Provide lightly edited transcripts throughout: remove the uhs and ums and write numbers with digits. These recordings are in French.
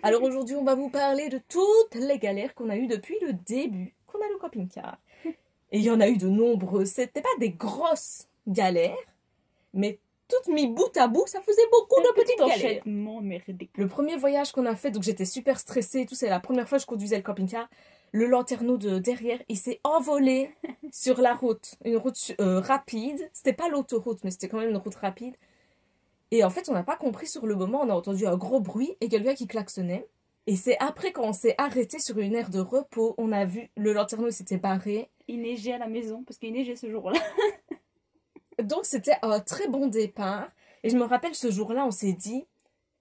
Alors aujourd'hui, on va vous parler de toutes les galères qu'on a eues depuis le début qu'on a le camping-car. Et il y en a eu de nombreuses. C'était pas des grosses galères, mais toutes mis bout à bout, ça faisait beaucoup de petites galères. Merdique. Le premier voyage qu'on a fait, donc j'étais super stressée et tout, c'est la première fois que je conduisais le camping-car. Le lanterneau de derrière, il s'est envolé sur la route. Une route rapide. C'était pas l'autoroute, mais c'était quand même une route rapide. Et en fait, on n'a pas compris sur le moment. On a entendu un gros bruit et quelqu'un qui klaxonnait. Et c'est après, quand on s'est arrêté sur une aire de repos, on a vu le lanterneau s'était barré. Il neigeait à la maison, parce qu'il neigeait ce jour-là. Donc c'était un très bon départ. Et je me rappelle, ce jour-là, on s'est dit,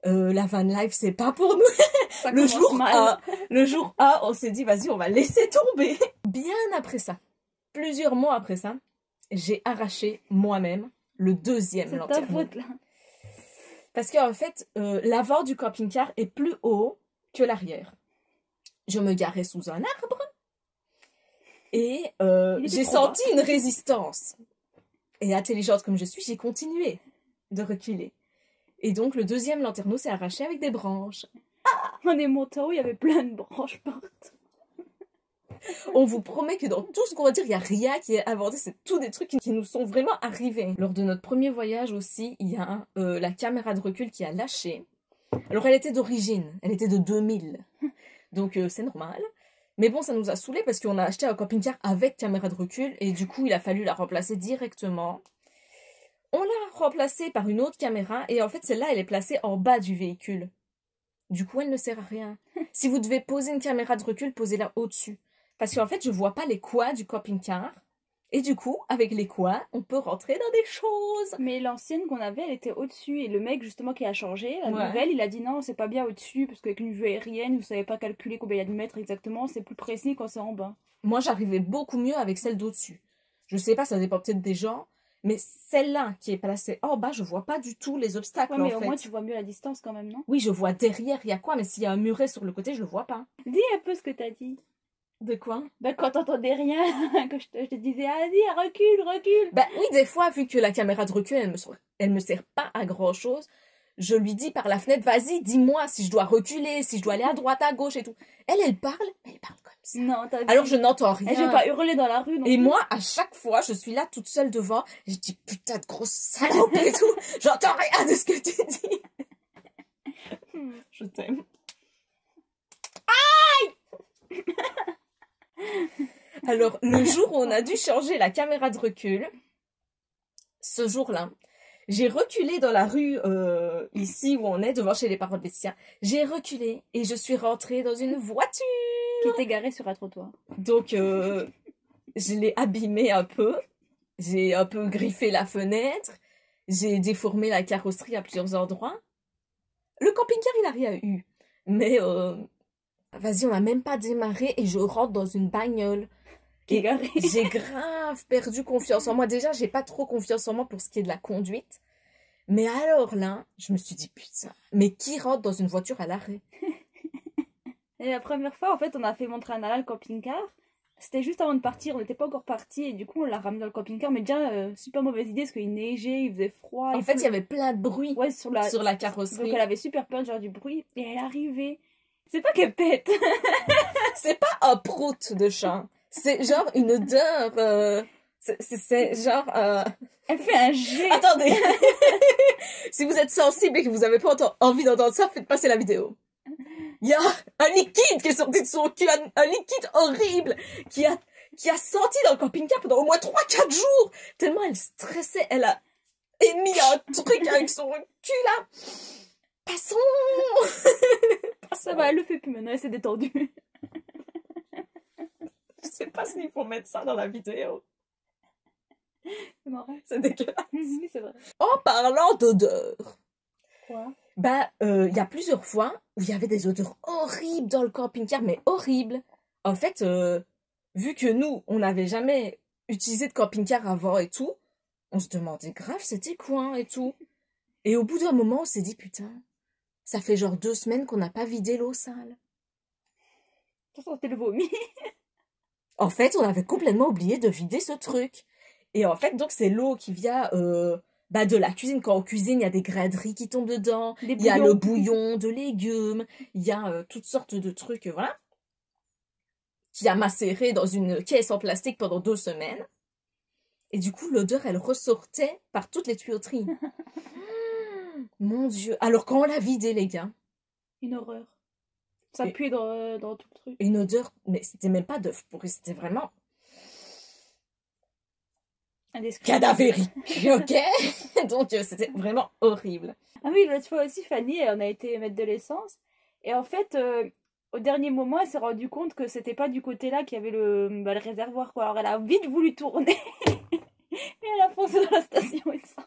la van life, c'est pas pour nous. Ça Le commence mal. le jour A, on s'est dit, vas-y, on va laisser tomber. Bien après ça, plusieurs mois après ça, j'ai arraché moi-même le deuxième C'est ta lanterneau. faute, là. Parce qu'en fait, l'avant du camping-car est plus haut que l'arrière. Je me garais sous un arbre et j'ai senti une résistance. Et intelligente comme je suis, j'ai continué de reculer. Et donc, le deuxième lanterneau s'est arraché avec des branches. On est monté en haut, il y avait plein de branches partout. On vous promet que dans tout ce qu'on va dire, il n'y a rien qui est inventé. C'est tous des trucs qui nous sont vraiment arrivés. Lors de notre premier voyage aussi, il y a la caméra de recul qui a lâché. Alors, elle était d'origine. Elle était de 2000. Donc, c'est normal. Mais bon, ça nous a saoulés parce qu'on a acheté un camping-car avec caméra de recul. Et du coup, il a fallu la remplacer directement. On l'a remplacée par une autre caméra. Et en fait, celle-là, elle est placée en bas du véhicule. Du coup, elle ne sert à rien. Si vous devez poser une caméra de recul, posez-la au-dessus. Parce qu'en fait, je vois pas les coins du camping-car. Et du coup, avec les coins, on peut rentrer dans des choses. Mais l'ancienne qu'on avait, elle était au-dessus. Et le mec, justement, qui a changé, la Ouais. nouvelle, il a dit non, c'est pas bien au-dessus, parce qu'avec une vue aérienne, vous savez pas calculer combien il y a de mètres exactement, c'est plus précis quand c'est en bas. Moi, j'arrivais beaucoup mieux avec celle d'au-dessus. Je sais pas, ça dépend peut-être des gens. Mais celle-là qui est placée en bas, je vois pas du tout les obstacles, Ouais, mais en au fait. moins, tu vois mieux la distance quand même, non? Oui, je vois derrière, il y a quoi, mais s'il y a un muret sur le côté, je le vois pas. Dis un peu ce que t'as dit. De quoi? Bah, quand t'entendais rien, que je te disais, ah, dis, recule, recule. Bah oui, des fois, vu que la caméra de recul, elle me sert pas à grand-chose, je lui dis par la fenêtre, vas-y, dis-moi si je dois reculer, si je dois aller à droite, à gauche et tout. Elle parle, mais elle parle comme ça. Non, t'as vu. Alors je n'entends rien. Et je vais pas hurler dans la rue non Et plus. moi, à chaque fois, je suis là toute seule devant, je dis putain de grosse salope et tout, j'entends rien de ce que tu dis. Je t'aime. Aïe! Alors, le jour où on a dû changer la caméra de recul, ce jour-là, j'ai reculé dans la rue ici où on est, devant chez les parents de Laetitia. J'ai reculé et je suis rentrée dans une voiture. Qui était garée sur un trottoir. Donc, je l'ai abîmée un peu. J'ai un peu griffé la fenêtre. J'ai déformé la carrosserie à plusieurs endroits. Le camping-car, il n'a rien eu. Mais, vas-y, on n'a même pas démarré et je rentre dans une bagnole. Qui est garée. J'ai grave perdu confiance en moi. Déjà, j'ai pas trop confiance en moi pour ce qui est de la conduite. Mais alors là, je me suis dit, putain, mais qui rentre dans une voiture à l'arrêt? Et la première fois, en fait, on a fait montrer à Nala le camping-car. C'était juste avant de partir, on n'était pas encore parti et du coup on l'a ramené dans le camping-car. Mais déjà, super mauvaise idée parce qu'il neigeait, il faisait froid. En fait, il y avait plein de bruit ouais, sur la carrosserie. Donc elle avait super peur de genre du bruit et elle est arrivée. C'est pas qu'elle pète. C'est pas un prout de chat. C'est genre une odeur. C'est genre. Elle fait un jet. Attendez. Si vous êtes sensible et que vous avez pas envie d'entendre ça, faites passer la vidéo. Il y a un liquide qui est sorti de son cul, un liquide horrible qui a senti dans le camping-car pendant au moins 3-4 jours. Tellement elle stressait, elle a émis un truc avec son cul là. Passons. Ça va, elle le fait plus maintenant, elle s'est détendue. Je sais pas s'il faut mettre ça dans la vidéo. C'est marrant. C'est dégueulasse. Oui, c'est vrai. En parlant d'odeur. Quoi? Bah, il y a plusieurs fois où il y avait des odeurs horribles dans le camping-car, mais horribles. En fait, vu que nous, on n'avait jamais utilisé de camping-car avant et tout, on se demandait grave c'était quoi hein, et tout. Et au bout d'un moment, on s'est dit, putain, ça fait genre 2 semaines qu'on n'a pas vidé l'eau sale. Ça sentait le vomi. En fait, on avait complètement oublié de vider ce truc. Et en fait, donc, c'est l'eau qui vient bah, de la cuisine. Quand on cuisine, il y a des graderies qui tombent dedans, Des il y a le bouillons. bouillon de légumes, il y a toutes sortes de trucs, voilà, qui a macéré dans une caisse en plastique pendant 2 semaines. Et du coup, l'odeur, elle ressortait par toutes les tuyauteries. Mon Dieu. Alors, quand on l'a vidé, les gars, Une horreur. Ça Et- puait dans tout le truc. une odeur, mais c'était même pas d'œuf pourri, c'était vraiment Indescriptible. cadavérique, ok? Donc, c'était vraiment horrible. Ah oui, l'autre fois aussi, Fanny, on a été mettre de l'essence. Et en fait, au dernier moment, elle s'est rendue compte que c'était pas du côté là qu'il y avait le réservoir, quoi. Alors elle a vite voulu tourner. Et elle a foncé dans la station essence.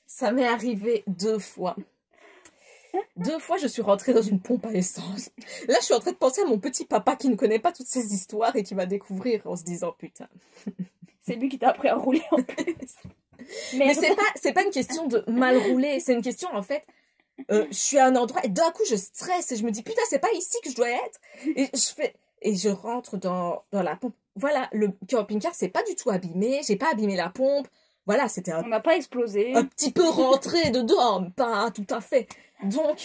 Ça m'est arrivé 2 fois. 2 fois, je suis rentrée dans une pompe à essence. Là, je suis en train de penser à mon petit papa qui ne connaît pas toutes ces histoires et qui va découvrir en se disant, putain. C'est lui qui t'a appris à rouler en plus. Mais Merde. c'est pas une question de mal rouler, c'est une question, en fait, je suis à un endroit et d'un coup, je stresse et je me dis, putain, c'est pas ici que je dois être. Et je rentre dans la pompe. Voilà, le camping-car, c'est pas du tout abîmé, j'ai pas abîmé la pompe. Voilà, c'était On n'a pas explosé. un petit peu rentré dedans, mais pas tout à fait. Donc,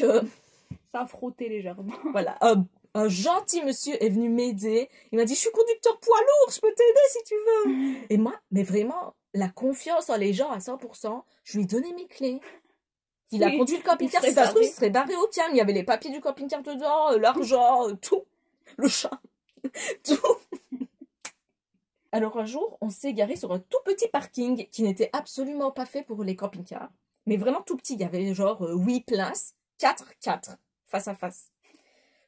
Ça a frotté légèrement. voilà, un gentil monsieur est venu m'aider. Il m'a dit, je suis conducteur poids lourd, je peux t'aider si tu veux. Et moi, mais vraiment, la confiance en les gens à 100%, je lui ai donné mes clés. Il a Oui, conduit le camping-car, il si serait ça se trouve, il barré. serait barré au calme. Il y avait les papiers du camping-car dedans, l'argent, tout. Le chat, tout. Alors un jour, on s'est garé sur un tout petit parking qui n'était absolument pas fait pour les camping-cars. Mais vraiment tout petit, il y avait genre 8 places, 4, face à face.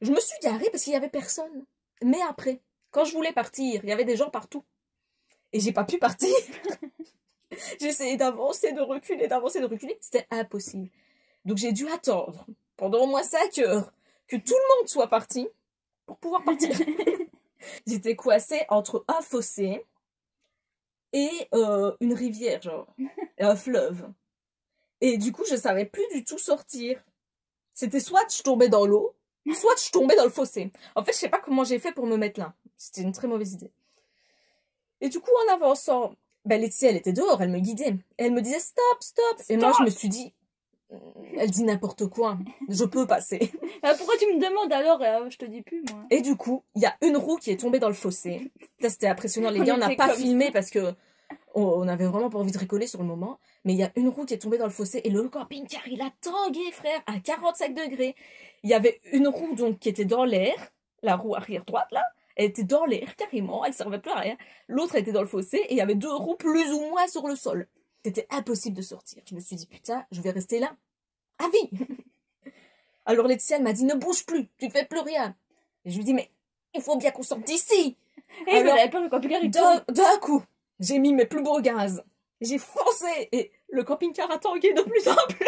Je me suis garée parce qu'il n'y avait personne. Mais après, quand je voulais partir, il y avait des gens partout. Et j'ai pas pu partir. J'ai essayé d'avancer, de reculer, d'avancer, de reculer. C'était impossible. Donc j'ai dû attendre pendant au moins 5 heures que tout le monde soit parti pour pouvoir partir. J'étais coincée entre un fossé et une rivière, genre, et un fleuve. Et du coup, je savais plus du tout sortir. C'était soit je tombais dans l'eau, soit je tombais dans le fossé. En fait, je sais pas comment j'ai fait pour me mettre là. C'était une très mauvaise idée. Et du coup, en avançant, ben Laetitia, elle était dehors, elle me guidait. Et elle me disait stop, stop. Et moi, je me suis dit, elle dit n'importe quoi, je peux passer. Pourquoi tu me demandes alors? Je te dis plus, moi. Et du coup, il y a une roue qui est tombée dans le fossé. Ça, c'était impressionnant. Les On gars, on n'a était pas comme filmé ça. parce que on avait vraiment pas envie de rigoler sur le moment. Mais il y a une roue qui est tombée dans le fossé et le camping-car, il a tangué, frère, à 45 degrés. Il y avait une roue donc qui était dans l'air, la roue arrière droite là, elle était dans l'air carrément, elle servait plus à rien. L'autre était dans le fossé et il y avait 2 roues plus ou moins sur le sol. C'était impossible de sortir. Je me suis dit putain, je vais rester là à vie. Alors Laetitia, elle m'a dit ne bouge plus, tu ne fais plus rien. Et je lui dis mais il faut bien qu'on sorte d'ici. Et Alors, j'avais peur le camping-car il tourne. d'un coup, j'ai mis mes plus beaux gaz. J'ai foncé et le camping-car a tangué de plus en plus.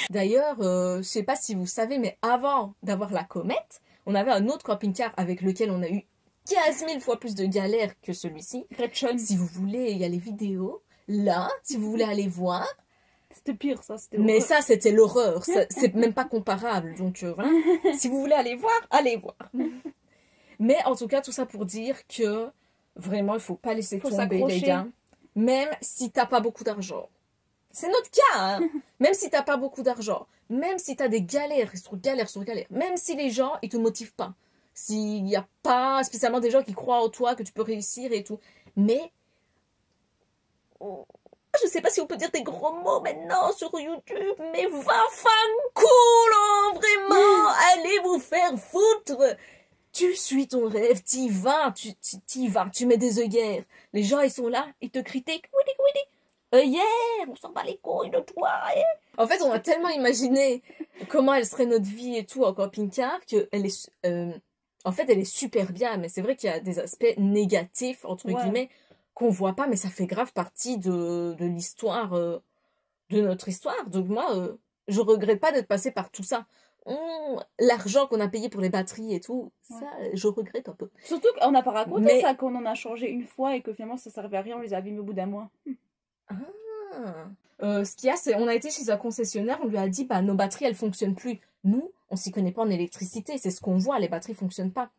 D'ailleurs, je sais pas si vous savez, mais avant d'avoir la comète, on avait un autre camping-car avec lequel on a eu 15 000 fois plus de galères que celui-ci. Gretchen. Si vous voulez, il y a les vidéos là, si vous voulez aller voir. C'était pire, ça. C'était Mais horrible. ça, c'était l'horreur. C'est même pas comparable. Donc voilà. Si vous voulez aller voir, allez voir. Mais en tout cas, tout ça pour dire que vraiment, il faut pas laisser Faut tomber, les s'accrocher. gars. Même si t'as pas beaucoup d'argent. C'est notre cas, hein. Même si t'as pas beaucoup d'argent. Même si t'as des galères sur galères sur galères. Même si les gens, ils te motivent pas. S'il n'y a pas spécialement des gens qui croient en toi, que tu peux réussir et tout. Mais je sais pas si on peut dire des gros mots maintenant sur YouTube, mais va fan cool, hein, vraiment, allez vous faire foutre. Tu suis ton rêve, t'y vas, t'y vas, tu mets des œillères. Les gens, ils sont là, ils te critiquent, oui, oui, œillères, on s'en bat les couilles de toi. En fait, on a tellement imaginé comment elle serait notre vie et tout en camping-car que elle est, en fait, elle est super bien, mais c'est vrai qu'il y a des aspects négatifs, entre Ouais. guillemets, qu'on voit pas, mais ça fait grave partie de l'histoire, de notre histoire. Donc moi, je regrette pas d'être passée par tout ça. L'argent qu'on a payé pour les batteries et tout, ça, je regrette un peu. Surtout qu'on n'a pas raconté Mais- ça, qu'on en a changé une fois et que finalement ça servait à rien, on les a abîmés au bout d'un mois. Ce qu'il y a, c'est on a été chez un concessionnaire, on lui a dit bah nos batteries elles fonctionnent plus. Nous, on s'y connaît pas en électricité, c'est ce qu'on voit, les batteries fonctionnent pas.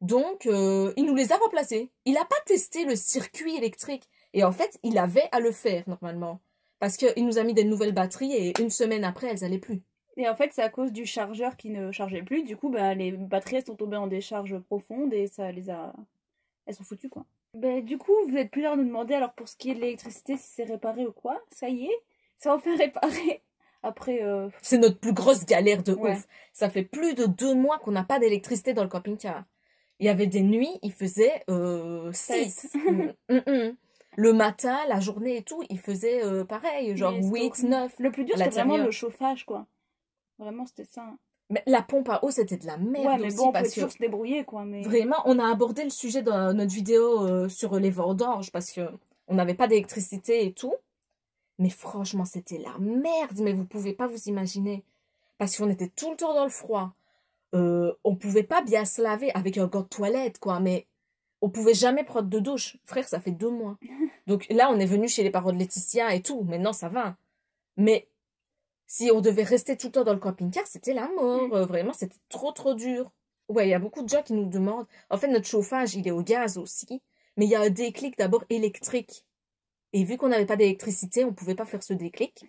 Donc il nous les a remplacées. Il a pas testé le circuit électrique. Et en fait, il avait à le faire, normalement. Parce qu'il nous a mis des nouvelles batteries et une semaine après, elles allaient plus. Et en fait, c'est à cause du chargeur qui ne chargeait plus. Du coup, bah, les batteries elles sont tombées en décharge profonde et ça les a... Elles sont foutues, quoi. Bah, du coup, vous êtes plusieurs à nous demander, alors pour ce qui est de l'électricité, si c'est réparé ou quoi. Ça y est, ça va faire réparer. Après... C'est notre plus grosse galère de Ouais. ouf. Ça fait plus de 2 mois qu'on n'a pas d'électricité dans le camping-car. Il y avait des nuits, il faisait 6. Le matin, la journée et tout, il faisait pareil, genre Mais c'était 8, horrible. 9. Le plus dur, à c'était vraiment l'intérieur. le chauffage, quoi. Vraiment, c'était ça. Mais la pompe à eau, c'était de la merde Ouais, mais aussi bon, on parce pouvait que toujours se débrouiller, quoi. Mais... vraiment, on a abordé le sujet dans notre vidéo sur les vendanges parce que on n'avait pas d'électricité et tout. Mais franchement, c'était la merde, mais vous pouvez pas vous imaginer. Parce qu'on était tout le temps dans le froid. On pouvait pas bien se laver avec un gant de toilette, quoi, mais on pouvait jamais prendre de douche. Frère, ça fait 2 mois. Donc là, on est venu chez les parents de Laetitia et tout. Maintenant, ça va. Mais si on devait rester tout le temps dans le camping-car, c'était la mort. Vraiment, c'était trop, trop dur. Ouais, il y a beaucoup de gens qui nous demandent. En fait, notre chauffage, il est au gaz aussi. Mais il y a un déclic d'abord électrique. Et vu qu'on n'avait pas d'électricité, on pouvait pas faire ce déclic.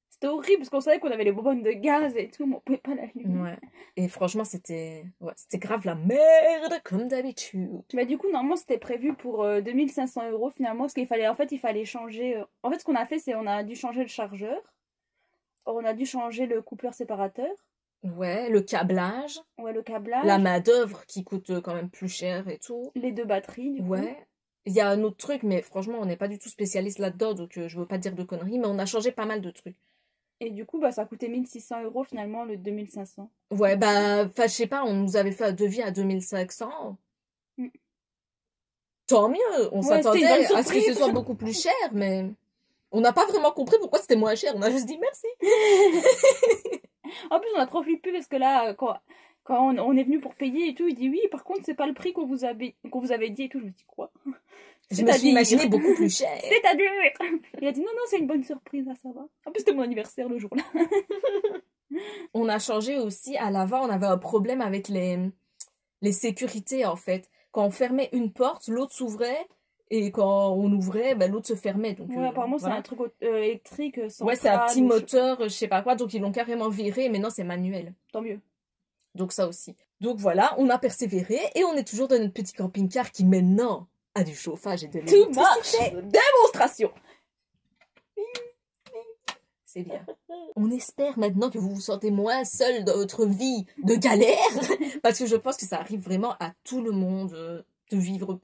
C'était horrible, parce qu'on savait qu'on avait les bonbonnes de gaz et tout, mais on pouvait pas l'allumer. Ouais. Et franchement, c'était grave la merde, comme d'habitude. Bah, du coup, normalement, c'était prévu pour 2500 €, finalement, parce qu'il fallait, en fait, il fallait changer... En fait, ce qu'on a fait, c'est on a dû changer le chargeur. On a dû changer le coupleur séparateur. Ouais, le câblage, Ouais, le câblage. la main-d'œuvre qui coûte quand même plus cher et tout. Les 2 batteries, du coup. Ouais. Il y a un autre truc, mais franchement, on n'est pas du tout spécialiste là-dedans, donc je veux pas dire de conneries, mais on a changé pas mal de trucs. Et du coup, bah, ça a coûté 1600 € finalement, le 2500. Ouais, bah, enfin, je sais pas, on nous avait fait un devis à 2500. Mm. Tant mieux, on Ouais, s'attendait c'était une bonne à ce que ce surprise. soit beaucoup plus cher, mais on n'a pas vraiment compris pourquoi c'était moins cher. On a juste dit merci. En plus, on a trop flippé parce que là, quand on est venu pour payer et tout, il dit oui, par contre, c'est pas le prix qu'on vous avait dit et tout. Je me dis quoi? Je me suis imaginé beaucoup plus cher. C'est-à-dire... Il a dit non, non, c'est une bonne surprise, là, ça va. En plus, c'était mon anniversaire le jour-là. On a changé aussi, à l'avant, on avait un problème avec les sécurités, en fait. Quand on fermait une porte, l'autre s'ouvrait, et quand on ouvrait, ben, l'autre se fermait. Donc, Ouais, apparemment, voilà. c'est un truc électrique, central. Ouais, c'est un petit ou moteur, je sais pas quoi, donc ils l'ont carrément viré, mais non, c'est manuel. Tant mieux. Donc ça aussi. Donc voilà, on a persévéré, et on est toujours dans notre petit camping-car qui maintenant a du chauffage et de Tout marche. l'électricité. Démonstration. C'est bien. On espère maintenant que vous vous sentez moins seul dans votre vie de galère, parce que je pense que ça arrive vraiment à tout le monde de vivre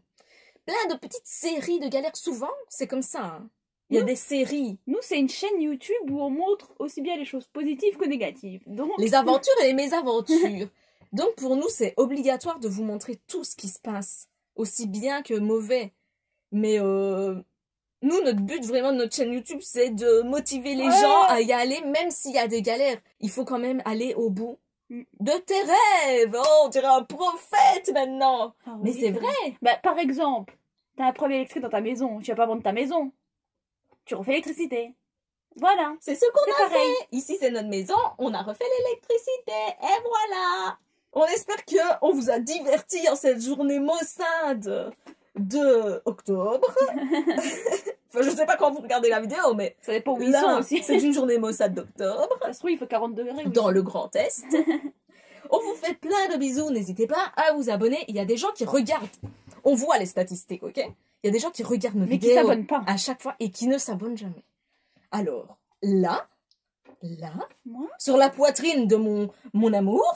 plein de petites séries de galères. Souvent, c'est comme ça. Hein. Il y a des séries. Nous, c'est une chaîne YouTube où on montre aussi bien les choses positives que négatives. Donc... Les aventures et les mésaventures. Donc pour nous, c'est obligatoire de vous montrer tout ce qui se passe, aussi bien que mauvais. Mais nous, notre but vraiment de notre chaîne YouTube, c'est de motiver les gens à y aller, même s'il y a des galères. Il faut quand même aller au bout de tes rêves. Oh, on dirait un prophète maintenant. Ah oui, mais c'est vrai. Bah, par exemple, t'as un problème électrique dans ta maison. Tu vas pas vendre ta maison. Tu refais l'électricité. Voilà. C'est ce qu'on a pareil. fait. Ici, c'est notre maison. On a refait l'électricité. Et voilà. On espère qu'on vous a diverti en cette journée maussade de octobre. Enfin, je sais pas quand vous regardez la vidéo, mais ça dépend où ils sont aussi. C'est une journée maussade d'octobre. Ça se trouve, il fait 40 degrés. Dans le Grand Est. On vous fait plein de bisous. N'hésitez pas à vous abonner. Il y a des gens qui regardent. On voit les statistiques, ok? Il y a des gens qui regardent nos vidéos. Mais qui s'abonnent pas. À chaque fois et qui ne s'abonnent jamais. Alors, là, moi sur la poitrine de mon amour,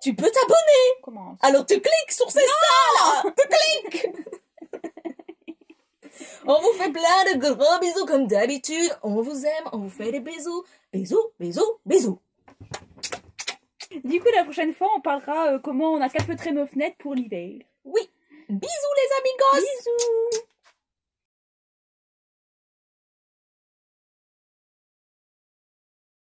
tu peux t'abonner. Comment? Alors tu cliques sur ça là. Tu cliques. On vous fait plein de gros bisous comme d'habitude. On vous aime, on vous fait des bisous. Bisous, bisous, bisous. Du coup, la prochaine fois, on parlera comment on a calfeutré nos fenêtres pour l'hiver. Oui. Bisous les amigos. Bisous.